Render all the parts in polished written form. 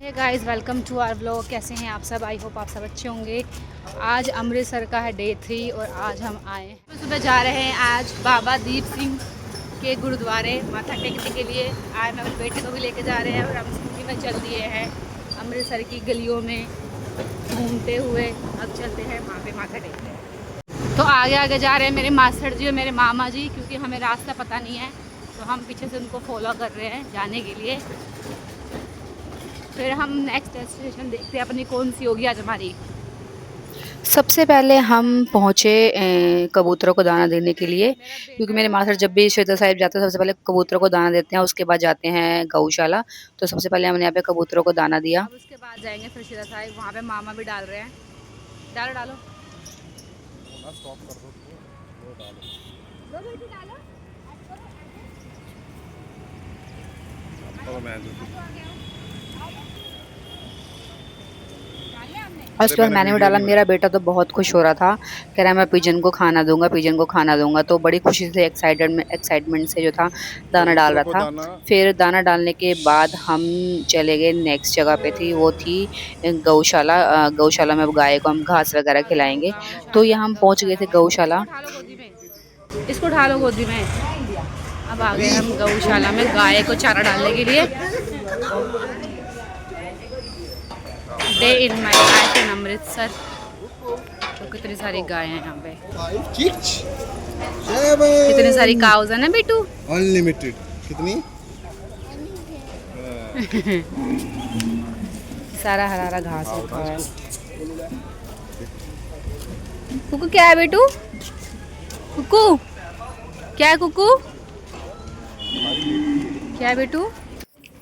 Hey guys, welcome to our vlog. कैसे हैं आप सब? आई होप आप सब अच्छे होंगे। आज अमृतसर का है डे 3 और आज हम आए हैं सुबह जा रहे हैं आज बाबा दीप सिंह के गुरुद्वारे माथा टेकने के लिए। आज मैं अपने बेटे को भी लेके जा रहे हैं और हम स्कूटी में चल दिए हैं अमृतसर की गलियों में घूमते हुए। अब चलते हैं वहाँ पे माथा टेकते हैं। तो आगे आगे जा रहे हैं मेरे मास्टर जी और मेरे मामा जी, क्योंकि हमें रास्ता पता नहीं है तो हम पीछे से उनको फॉलो कर रहे हैं जाने के लिए। फिर हम नेक्स्ट डेस्टिनेशन देखते हैं अपनी कौन सी होगी आज हमारी। सबसे पहले हम पहुँचे कबूतरों को दाना देने के लिए, क्योंकि मेरे मास्टर जब भी श्वेता साहिब जाते हैं सबसे पहले कबूतरों को दाना देते हैं, उसके बाद जाते हैं गौशाला। तो सबसे पहले हमने यहाँ पे कबूतरों को दाना दिया। अब उसके बाद जाएंगे फिर सीधा साहिब, वहाँ पे मामा भी डाल रहे हैं। डालो डालो दो बेटी डालो। और उसके बाद मैंने भी डाला। मेरा बेटा तो बहुत खुश हो रहा था, कह रहा है मैं पिजन को खाना दूंगा, पिजन को खाना दूंगा। तो बड़ी खुशी से एक्साइटमेंट से जो था दाना डाल रहा था। फिर दाना डालने के बाद हम चले गए नेक्स्ट जगह पे थी, वो थी गौशाला। गौशाला में अब गाय को हम घास वगैरह खिलाएंगे। तो यहाँ हम पहुँच गए थे गौशाला। इसको ढालो गोदी में। अब आ गए हम गौशाला में गाय को चारा डालने के लिए। Day in my life in Amritsar. तो कितनी सारी गाय हैं यहाँ पे, कितनी सारी काउज है ना बेटू। अनलिमिटेड कितनी सारा हरा हरा घास रखा है। कुकू क्या है बेटू? कुकू क्या है? कुकू क्या है बेटू?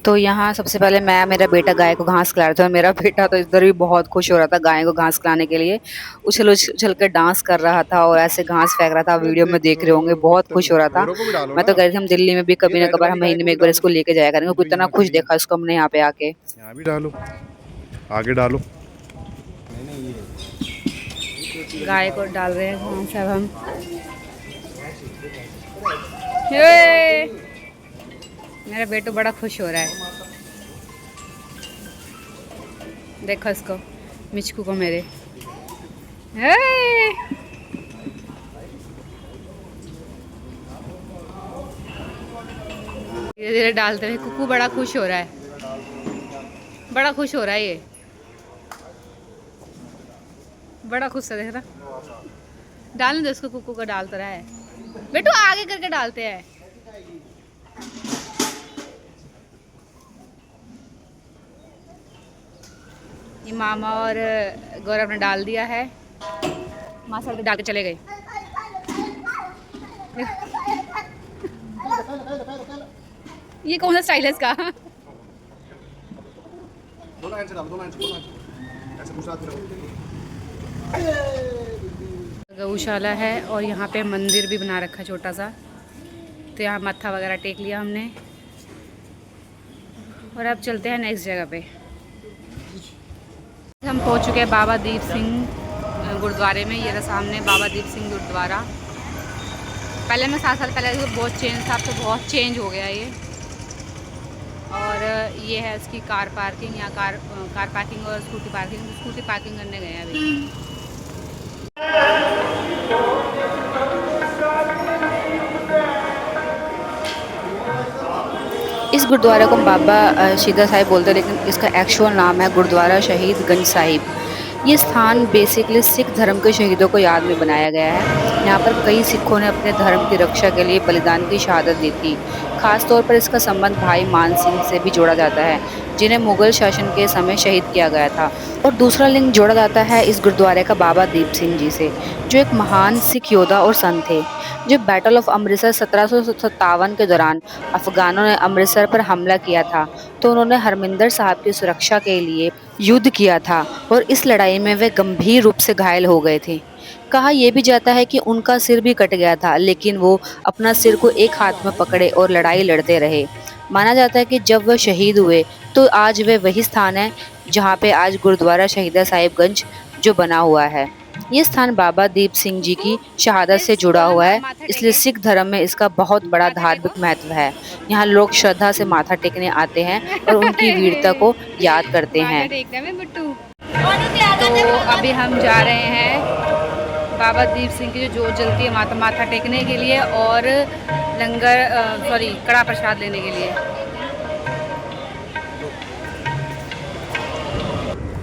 तो यहाँ सबसे पहले मैं मेरा बेटा गाय को घास खिला रहा था, और मेरा बेटा तो इधर भी बहुत खुश हो रहा था गाय को घास खिलाने के लिए। उछल उछल के डांस कर रहा था और ऐसे घास फेंक रहा था। वीडियो में देख रहे होंगे, बहुत खुश हो रहा था। मैं तो कह रही थी हम दिल्ली में भी कभी ना कभार हम महीने में एक बार इसको लेके जाया करेंगे। कितना खुश देखा इसको हमने यहाँ पे आके। यहाँ भी डालो, आगे डालो। गाय को डाल रहे हैं घास अब हम। ये मेरा बेटू बड़ा खुश हो रहा है, देखो इसको, मिचकू को मेरे। धीरे धीरे डालते हुए कुकू बड़ा खुश हो रहा है, बड़ा खुश हो रहा है ये, बड़ा खुश है। देख रहा, डालने दो इसको, कुकू का डालता रहा है। बेटू आगे करके डालते हैं। ये मामा और गौरव ने डाल दिया है, माँ सर डाल के चले गए। ये कौन सा स्टाइल है इसका? गौशाला है और यहाँ पे मंदिर भी बना रखा है छोटा सा। तो यहाँ मत्था वगैरह टेक लिया हमने और अब चलते हैं नेक्स्ट जगह पे। हम पहुँच चुके हैं बाबा दीप सिंह गुरुद्वारे में। ये रहा सामने बाबा दीप सिंह गुरुद्वारा। पहले मैं 7 साल पहले तो बहुत चेंज था, अब तो बहुत चेंज हो गया ये। और ये है इसकी कार पार्किंग, यहाँ कार पार्किंग और स्कूटी पार्किंग करने गए हैं अभी। इस गुरुद्वारे को बाबा शहीदा साहिब बोलते हैं, लेकिन इसका एक्चुअल नाम है गुरुद्वारा शहीद गंज साहिब। ये स्थान बेसिकली सिख धर्म के शहीदों को याद में बनाया गया है। यहाँ पर कई सिखों ने अपने धर्म की रक्षा के लिए बलिदान की शहादत दी थी। खास तौर पर इसका संबंध भाई मान सिंह से भी जोड़ा जाता है, जिन्हें मुगल शासन के समय शहीद किया गया था। और दूसरा लिंक जोड़ा जाता है इस गुरुद्वारे का बाबा दीप सिंह जी से, जो एक महान सिख योद्धा और संत थे। जब बैटल ऑफ अमृतसर 1757 के दौरान अफगानों ने अमृतसर पर हमला किया था, तो उन्होंने हरमिंदर साहब की सुरक्षा के लिए युद्ध किया था और इस लड़ाई में वे गंभीर रूप से घायल हो गए थे। कहा यह भी जाता है कि उनका सिर भी कट गया था, लेकिन वो अपना सिर को एक हाथ में पकड़े और लड़ाई लड़ते रहे। माना जाता है कि जब वह शहीद हुए तो आज वे वही स्थान है जहाँ पे आज गुरुद्वारा शहीदा साहिबगंज जो बना हुआ है। ये स्थान बाबा दीप सिंह जी की शहादत से जुड़ा हुआ है, इसलिए सिख धर्म में इसका बहुत बड़ा धार्मिक महत्व है। यहाँ लोग श्रद्धा से माथा टेकने आते हैं और उनकी वीरता को याद करते हैं। तो अभी हम जा रहे हैं बाबा दीप सिंह की जो जोत जलती है माथा टेकने के लिए और कड़ा प्रसाद लेने के लिए।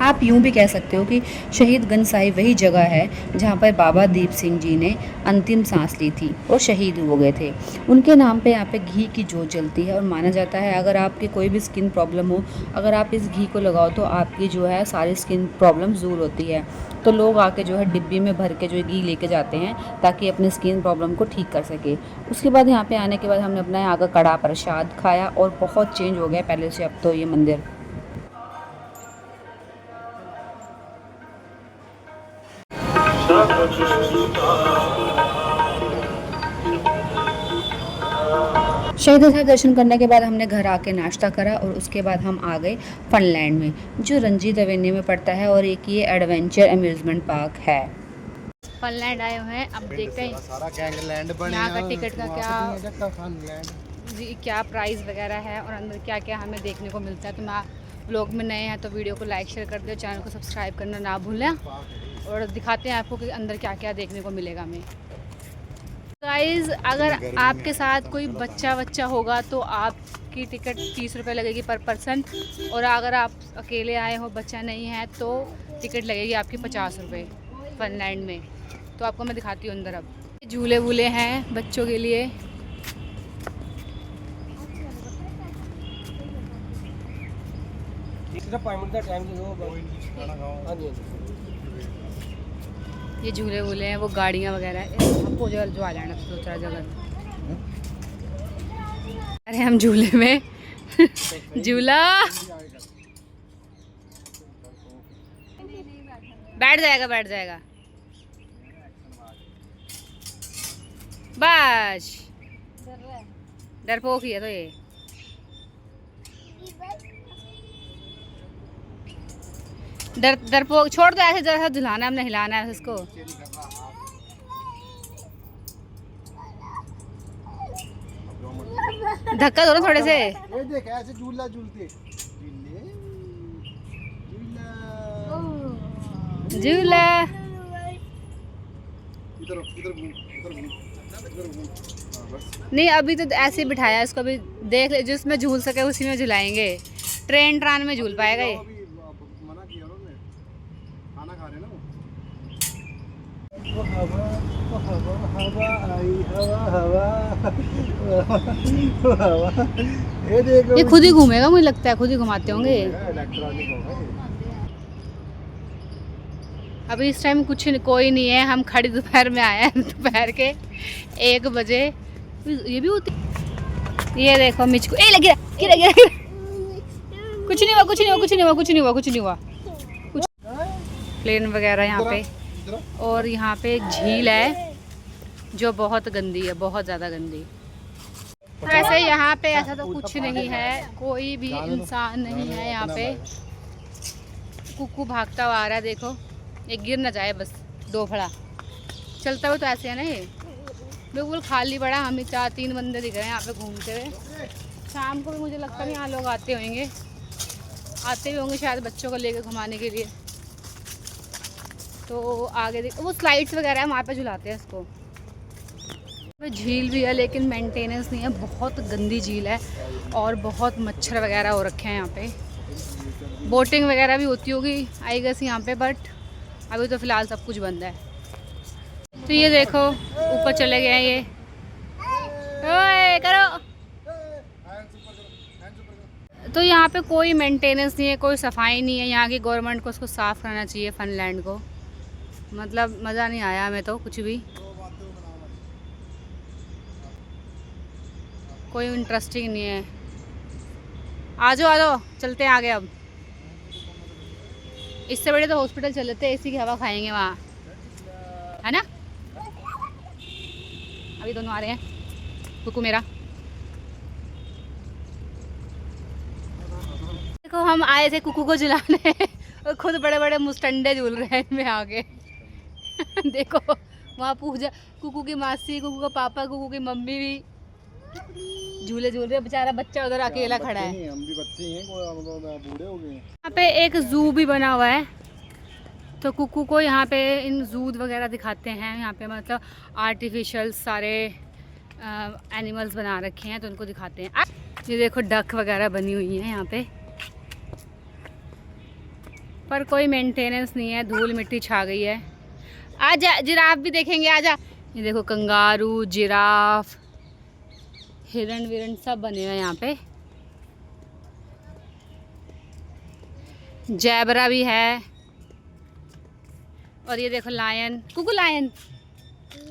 आप यूं भी कह सकते हो कि शहीद गंज साहिब वही जगह है जहां पर बाबा दीप सिंह जी ने अंतिम सांस ली थी और शहीद हो गए थे। उनके नाम पे यहाँ पे घी की जोत जलती है और माना जाता है अगर आपकी कोई भी स्किन प्रॉब्लम हो, अगर आप इस घी को लगाओ तो आपकी जो है सारी स्किन प्रॉब्लम दूर होती है। तो लोग आके जो है डिब्बी में भर के जो घी लेके जाते हैं ताकि अपनी स्किन प्रॉब्लम को ठीक कर सके। उसके बाद यहाँ पे आने के बाद हमने अपना यहाँ का कड़ा प्रसाद खाया और बहुत चेंज हो गया पहले से अब तो ये मंदिर। शहीद साहिब दर्शन करने के बाद हमने घर आके नाश्ता करा और उसके बाद हम आ गए फनलैंड में, जो रंजीत एवेन्यू में पड़ता है और एक ये एडवेंचर अम्यूजमेंट पार्क है। फनलैंड आए हुए हैं, अब देखते हैं यहाँ का टिकट का क्या प्राइस वगैरह है और अंदर क्या क्या हमें देखने को मिलता है। तो मैं व्लॉग में नए हैं तो वीडियो को लाइक शेयर कर दो, चैनल को सब्सक्राइब करना ना भूलें और दिखाते हैं आपको कि अंदर क्या क्या देखने को मिलेगा हमें। गाइस, अगर आपके साथ कोई बच्चा होगा तो आपकी टिकट 30 रुपये लगेगी पर पर्सन, और अगर आप अकेले आए हो बच्चा नहीं है तो टिकट लगेगी आपकी 50 रुपये फनलैंड में। तो आपको मैं दिखाती हूँ अंदर। अब झूले वूले हैं बच्चों के लिए। ये झूले वूले हैं, वो गाड़ियाँ वगैरह आपको जो आ जाना दो चार जगह। अरे हम झूले में झूला बैठ जाएगा बस। डरपोक ही है तो ये। डरपोक छोड़ दो, ऐसे जरा झुलाना है, हमने हिलाना है इसको। धक्का दो ना थोड़े से। ये देख ऐसे झूला झूलते झूला नहीं, अभी तो ऐसे ही बिठाया इसको, अभी देख ले जिसमें झूल सके उसी में झुलाएंगे। ट्रान में झूल पाएगा ये। ये खुद ही घूमेगा, मुझे लगता है खुद ही घुमाते होंगे। अभी इस टाइम कोई नहीं है, हम खड़ी दोपहर में आए हैं, दोपहर के 1 बजे। ये भी होती, ये देखो मिचकू गिरा। कुछ नहीं हुआ। प्लेन वगैरह यहाँ पे, और यहाँ पे एक झील है जो बहुत गंदी है, बहुत ज़्यादा गंदी। वैसे यहाँ पे ऐसा तो कुछ नहीं है, कोई भी इंसान नहीं है यहाँ पे। कुक्कू भागता हुआ आ रहा है, देखो ये गिर ना जाए बस, दोफड़ा चलता हुआ। तो ऐसे है ना, ये बिल्कुल खाली पड़ा। हम ही 4-3 बंदे दिख रहे हैं यहाँ पे घूमते हुए। शाम को भी मुझे लगता नहीं यहाँ लोग आते भी होंगे शायद बच्चों को लेकर घुमाने के लिए। तो आगे देखो वो स्लाइड्स वगैरह है, वहाँ पे झुलाते हैं इसको। झील भी है लेकिन मेंटेनेंस नहीं है, बहुत गंदी झील है और बहुत मच्छर वगैरह हो रखे हैं यहाँ पे। बोटिंग वगैरह भी होती होगी आई गेस यहाँ पे, बट अभी तो फ़िलहाल सब कुछ बंद है। तो ये देखो ऊपर चले गए हैं ये। ओए करो। तो यहाँ पे कोई मेंटेनेंस नहीं है, कोई सफाई नहीं है। यहाँ की गवर्नमेंट को उसको साफ़ करना चाहिए फनलैंड को। मतलब मज़ा नहीं आया हमें तो कुछ भी, कोई इंटरेस्टिंग नहीं है। आ जाओ चलते हैं आगे। अब इससे बड़े तो हॉस्पिटल चल लेते, एसी की हवा खाएंगे वहाँ, है ना। अभी दोनों आ रहे हैं, कुकू मेरा। देखो हम आए थे कुकू को झुलाने और खुद बड़े बड़े मुस्टंडे झूल रहे हैं इनमें आगे। देखो वहाँ पूजा, कुकू की मासी, कुकू का पापा, कुकू की मम्मी भी झूले झूल रहे, बेचारा बच्चा उधर अकेला खड़ा है। हम भी बच्चे ही हैं, बूढ़े हो गए हैं। यहाँ पे एक जू भी बना हुआ है, तो कुकू को यहाँ पे इन जूद वगैरह दिखाते हैं। यहाँ पे मतलब आर्टिफिशियल सारे एनिमल्स बना रखे हैं, तो उनको दिखाते हैं। ये देखो डक वगैरह बनी हुई है यहाँ पे, पर कोई मेंटेनेंस नहीं है, धूल मिट्टी छा गई है। आजा, जिराफ भी देखेंगे, आजा। ये देखो कंगारू, जिराफ, हिरण विरण सब बने हुए हैं यहाँ पे। जैबरा भी है, और ये देखो लायन, कुकू लायन,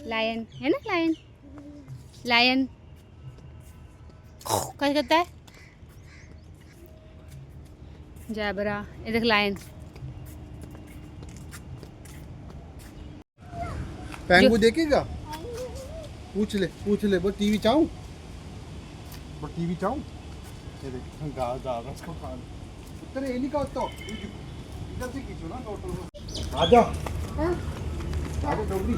लायन है ना, लायन, लायन कैसे करता है। जैबरा, ये देख लायन। पेंगू देखेगा, पूछ ले वो टीवी चाहूं, वो टीवी चाहूं। ये देख गा उसको खान उत्तर ये नहीं का तो इधर से खींचो ना टोटल को। आजा आजा डोगरी।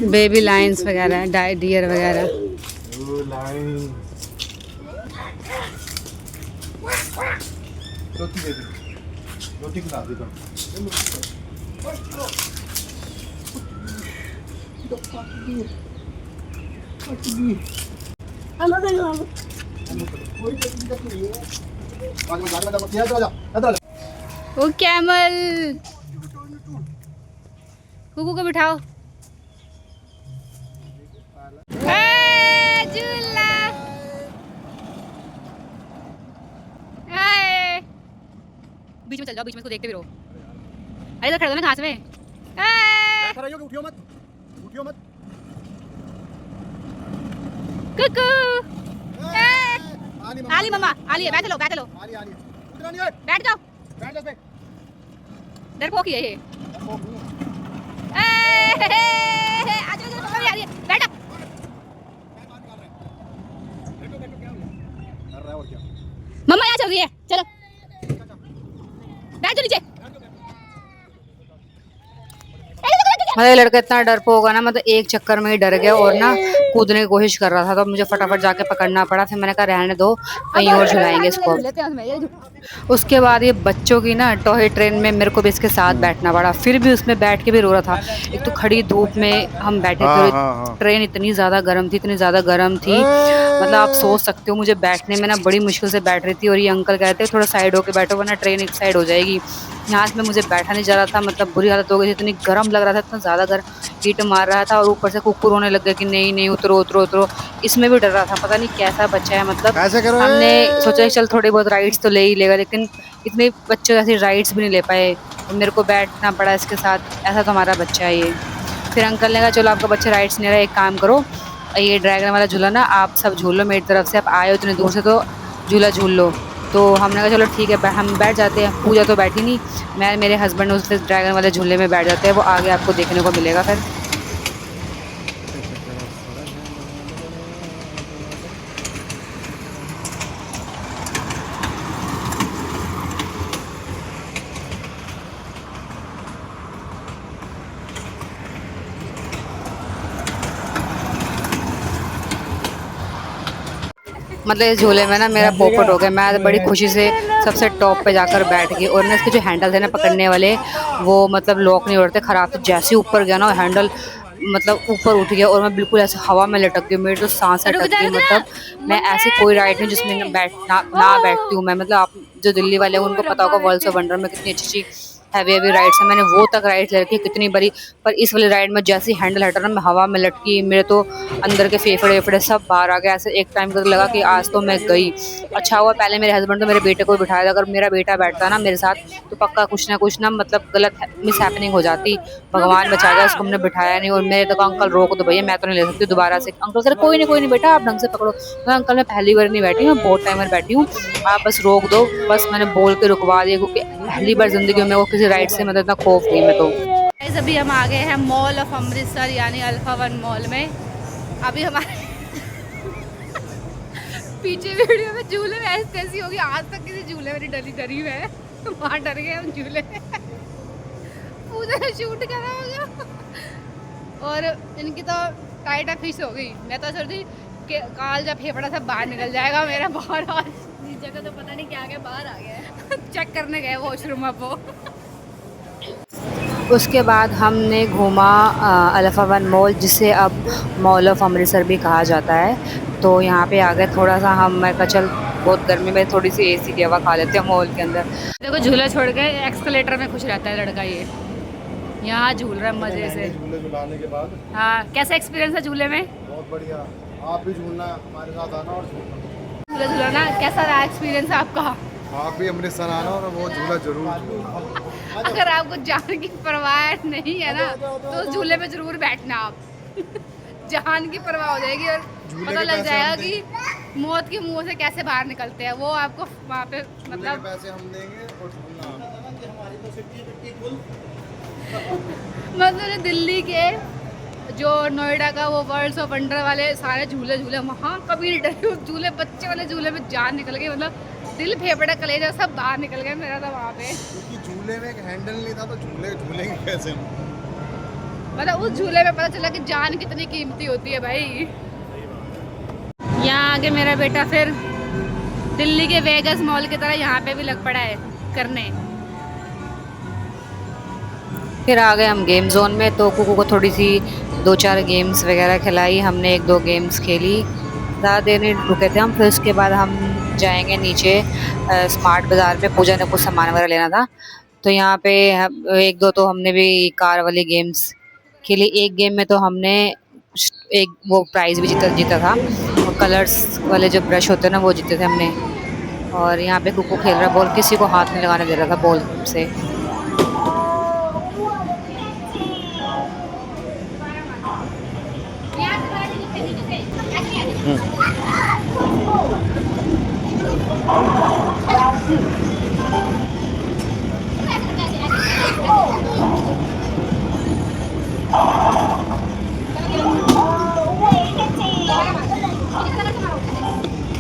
बेबी लायंस वगैरह, डियर वगैरह। ओ लाइन रोटी दे दे, रोटी खिला दे तो। ओ कैमल, कुकू को बिठाओ। झूला, बीच में चल जाओ, बीच में इसको देखते भी रहो। अरे इधर खड़े हो ना घास में। उठियो मत, उठियो मत। कुकू, आली आली मम्मा, आली है, बैठ लो, बैठ लो, आली आली उधर नहीं है, बैठ जाओ। बैठ जा पे। डरपोक ही है ये। आजा आजा, मम्मा भी आ रही है, बैठ जा। कर रहा है और क्या। मम्मा यहाँ चल रही है, चलो बैठ जाओ नीचे। मतलब ये लड़का इतना डरपोक होगा ना, मतलब एक चक्कर में ही डर गया और ना कूदने की कोशिश कर रहा था, तो मुझे फटाफट जाके पकड़ना पड़ा। फिर मैंने कहा रहने दो, कहीं और झुलाएंगे इसको। उसके बाद ये बच्चों की ना टॉय ट्रेन में मेरे को भी इसके साथ बैठना पड़ा, फिर भी उसमें बैठ के भी रो रहा था। एक तो खड़ी धूप में हम बैठे थे, ट्रेन इतनी ज़्यादा गर्म थी, इतनी ज़्यादा गर्म थी, मतलब आप सोच सकते हो मुझे बैठने में ना बड़ी मुश्किल से बैठ रही थी। और ये अंकल कहते थोड़ा साइड होके बैठो वरना ट्रेन एक साइड हो जाएगी। यहाँ से मुझे बैठा नहीं जा रहा था, मतलब बुरी हालत हो गई थी, इतनी गर्म लग रहा था, इतना ज़्यादा गर्म हीट मार रहा था। और ऊपर से कुकुर रोने लग गया कि नहीं नहीं उतरो उतरो उतरो। इसमें भी डर रहा था, पता नहीं कैसा बच्चा है। मतलब हमने सोचा चल थोड़ी बहुत राइड्स तो ले ही लेगा, लेकिन इतने बच्चों जैसी राइड्स भी नहीं ले पाए, तो मेरे को बैठना पड़ा इसके साथ। ऐसा तो हमारा बच्चा है ये। फिर अंकल ने कहा चलो आपका बच्चा राइड्स नहीं रहा, एक काम करो ये ड्रैगन वाला झूला ना आप सब झूल लो मेरी तरफ से, आप आए हो इतने दूर से तो झूला झूल लो। तो हमने कहा चलो ठीक है हम बैठ जाते हैं। पूजा तो बैठी नहीं, मैं मेरे हस्बैंड उस ड्रैगन वाले झूले में बैठ जाते हैं, वो आगे आपको देखने को मिलेगा। फिर मतलब इस झूले में ना मेरा पोपट हो गया। मैं बड़ी खुशी से सबसे टॉप पे जाकर बैठ गई, और ना इसके जो हैंडल थे ना पकड़ने वाले वो मतलब लॉक नहीं हो रहे थे, ख़राब थे। जैसे ऊपर गया ना हैंडल मतलब ऊपर उठ गया और मैं बिल्कुल ऐसे हवा में लटक गई, मेरी तो सांस अटक गई। मतलब मैं ऐसी कोई राइड नहीं जिसमें ना बैठती हूँ मैं। मतलब आप जो दिल्ली वाले हैं उनको पता होगा वर्ल्ड्स ऑफ वंडर में कितनी अच्छी हैवी हैवी राइड्स है, मैंने वो तक राइड्स ले रखी है कितनी बड़ी। पर इस वाली राइड में जैसे हैंडल हटा ना मैं हवा में लटकी, मेरे तो अंदर के फेफड़े वेफड़े सब बाहर आ गए। ऐसे एक टाइम को लगा कि आज तो मैं गई। अच्छा हुआ पहले मेरे हस्बैंड तो मेरे बेटे को बिठाया था, अगर मेरा बेटा बैठता ना मेरे साथ तो पक्का कुछ ना मतलब गलत मिस हैपनिंग हो जाती। भगवान बचा गया, उसको हमने बिठाया नहीं। और मेरे तो अंकल रोक दो भैया, मैं तो नहीं ले सकती दोबारा से। अंकल सर कोई नहीं बेटा आप ढंग से पकड़ो। तो अंकल मैं पहली बार नहीं बैठी, मैं बहुत टाइम में बैठी हूँ, आप बस रोक दो। बस मैंने बोल के रुकवा दिया, क्योंकि पहली बार जिंदगी में वो किसी राइड से मतलब इतना खौफ गई मैं तो। अभी हम आ गए हैं मॉल ऑफ अमृतसर यानी अल्फा वन मॉल में। अभी हमारे पीछे वीडियो में झूले में ऐसी होगी, आज तक किसी झूले में नहीं डरी है, वहाँ डर गए हम झूले में। मुझे शूट करा होगा। और इनकी तो टाइट फिश हो गई। मैं तो सोचती कि काल जब फेफड़ा सब बाहर निकल जाएगा मेरा बाहर। आज इस जगह तो पता नहीं क्या क्या बाहर आ गया है। चेक करने गए वॉशरूम अब वो। उसके बाद हमने घूमा अल्फ़ा वन मॉल, जिसे अब मॉल ऑफ अमृतसर भी कहा जाता है। तो यहाँ पे आ गए थोड़ा सा हम, मैं कहा चल बहुत गर्मी में थोड़ी सी एसी की हवा खा लेते हैं मॉल के अंदर। देखो झूला छोड़ के एक्सकलेटर में खुश रहता है लड़का ये। यहाँ झूल रहा है मजे से। झूले झुलाने के बाद हाँ, कैसा एक्सपीरियंस है झूले में? बहुत बढ़िया। आप भी झूलना, हमारे साथ आना और झूलना। झूला झूलाना कैसा रहा एक्सपीरियंस आपका? आप भी अमृतसर आना और वो झूला जरूर झूलना। अगर आपको जान की परवाह नहीं है ना तो उस झूले में जरूर बैठना आप। जान की परवाह हो जाएगी और पता लग जाएगा कि मौत के मुंह से कैसे बाहर निकलते हैं वो आपको वहाँ पे। मतलब पैसे हम देंगे और झूलना। मतलब दिल्ली के जो नोएडा का वो वर्ल्ड ऑफ वंडर वाले सारे झूले वहाँ कभी नहीं डरे। उस झूले बच्चे वाले झूले में जान निकल गई। मतलब दिल फेफड़ा कलेजा सब बाहर निकल गया मेरा तो वहाँ पे। क्योंकि झूले में एक हैंडल नहीं था तो झूलेंगे कैसे? मतलब उस झूले में पता चला कि जान कितनी कीमती होती है भाई। यहाँ आगे मेरा बेटा फिर दिल्ली के वेगस मॉल की तरह यहाँ पे भी लग पड़ा है करने। फिर आ गए हम गेम जोन में, तो कुकू को थोड़ी सी 2-4 गेम्स वगैरह खिलाई हमने, 1-2 गेम्स खेली, ज़्यादा देर नहीं रुके थे हम। फिर उसके बाद हम जाएंगे नीचे स्मार्ट बाज़ार में, पूजा ने कुछ सामान वगैरह लेना था। तो यहाँ पे 1-2 तो हमने भी कार वाली गेम्स खेली। एक गेम में तो हमने एक वो प्राइज़ भी जीता था, और कलर्स वाले जो ब्रश होते हैं ना वो जीते थे हमने। और यहाँ पे कुकू खेल रहा बॉल, किसी को हाथ नहीं लगाने दे रहा था बॉल से।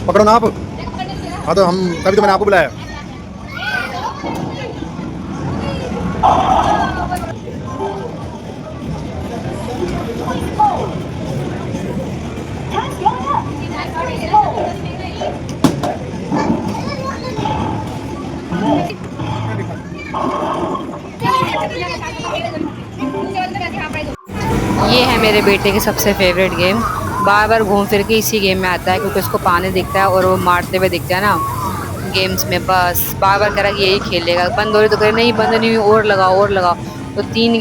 पकड़ो ना आप। हाँ तो हम तभी तो मैंने आपको बुलाया। ये है मेरे बेटे की सबसे फेवरेट गेम। बार बार घूम फिर के इसी गेम में आता है, क्योंकि उसको पानी दिखता है और वो मारते हुए दिखता है ना गेम्स में। बस बार बार कह रहा कि यही खेलेगा, बंद हो रही तो कह नहीं बंद नहीं हुई, और लगाओ। तो 3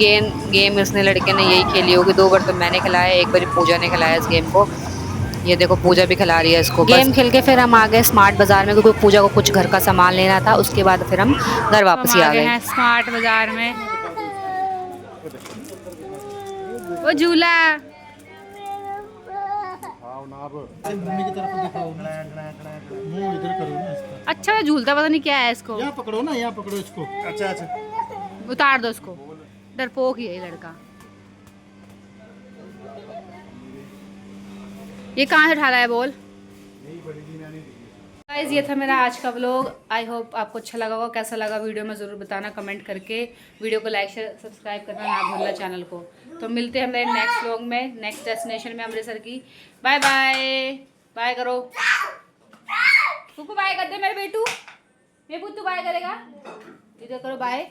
गेम इसने लड़के ने यही खेली होगी। 2 बार तो मैंने खिलाया, 1 बार पूजा ने खिलाया इस गेम को। ये देखो पूजा भी खिला रही है इसको। गेम खेल के फिर हम आ गए स्मार्ट बाज़ार में, क्योंकि पूजा को कुछ घर का सामान लेना था। उसके बाद फिर हम घर वापस ही आ गए हैं स्मार्ट बाजार में। वो झूला भूमि की तरफ दिखाओ, मुंह इधर करो ना इसका। अच्छा झूलता पता नहीं क्या है इसको। यहाँ पकड़ो ना, यहाँ पकड़ो इसको। अच्छा उतार दो उसको, डरपोक ही है ये लड़का। ये कहाँ से उठा रहा है बोल? गाइस ये था मेरा आज का व्लॉग। आई होप आपको अच्छा लगा होगा। कैसा लगा वीडियो में ज़रूर बताना कमेंट करके। वीडियो को लाइक शेयर सब्सक्राइब करना ना भूलना चैनल को। तो मिलते हैं हमारे नेक्स्ट व्लॉग में, नेक्स्ट डेस्टिनेशन में अमृतसर की। Bye bye. बाय करो कुकू, बाय कर दे मेरे बेटू। मेरे पुत्तू बाय करेगा, इधर करो बाय।